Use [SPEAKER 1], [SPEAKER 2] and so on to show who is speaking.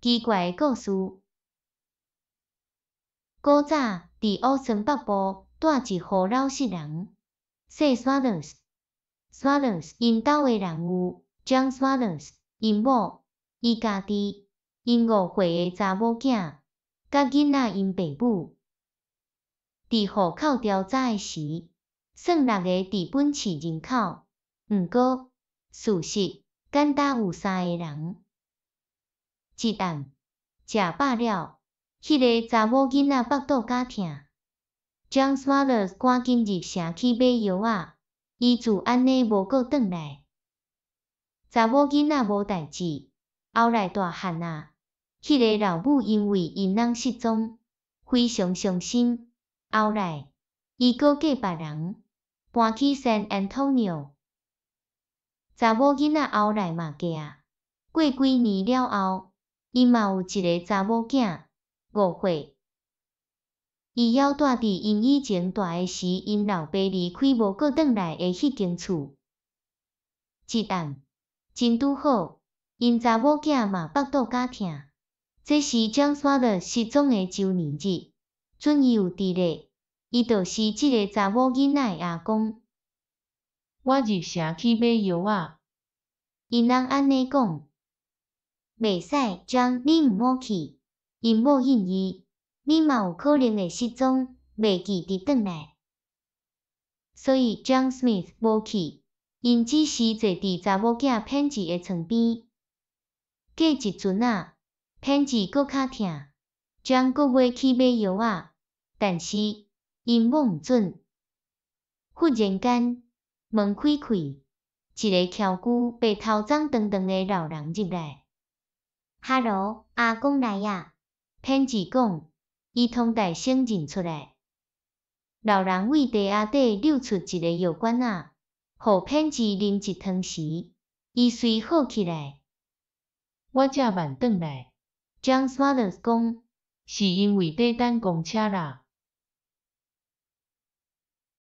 [SPEAKER 1] 奇怪的故事。古早，伫乌孙北部住一户老实人，姓 Swatters。Swatters 因兜的人有 John Swatters、因某、伊家己、因5岁的查某囝，甲囡仔因爸母。伫户口调查的时，算6个伫本市人口，毋过事实简单有3个人。一暗，食饱了，迄个查某囡仔腹肚甲疼。John Swatters 赶紧入城去买药仔，伊就安尼无阁转来。查某囡仔无代志，后来大汉啊，迄个老母因为因翁失踪，非常伤心。后来，伊阁嫁别人，搬去 San Antonio。查某囡仔后来嘛嫁，过几年了后，伊嘛有一个查某囝，5岁。伊还住伫因以前大个时因老爸离开无阁转来的迄间厝。一暗，真拄好，因查某囝嘛腹肚甲疼。这是John Swatters失踪的周年日，准伊有伫咧，伊就是即个查某囡仔的阿公。
[SPEAKER 2] 我入城去买药仔。
[SPEAKER 1] 因翁安尼讲。袂使，John，你毋好去。因某应伊，你嘛有可能会失踪，袂记得转来。所以 John Smith 无去，因只是坐伫查某囝偏子的床边。过一阵仔，偏子搁较疼 ，John 搁买去买药仔，但是因某毋准。忽然间，门开开，一个翘骨白头鬃长长的老人入来。哈喽，阿公来啊！偏子讲，伊从大声认出来。老人为地下底溜出一个药管仔，互偏子啉一汤时，伊随好起来。
[SPEAKER 2] 我才慢转来。
[SPEAKER 1] John Swatters 讲，
[SPEAKER 2] 是因为在等公车啦。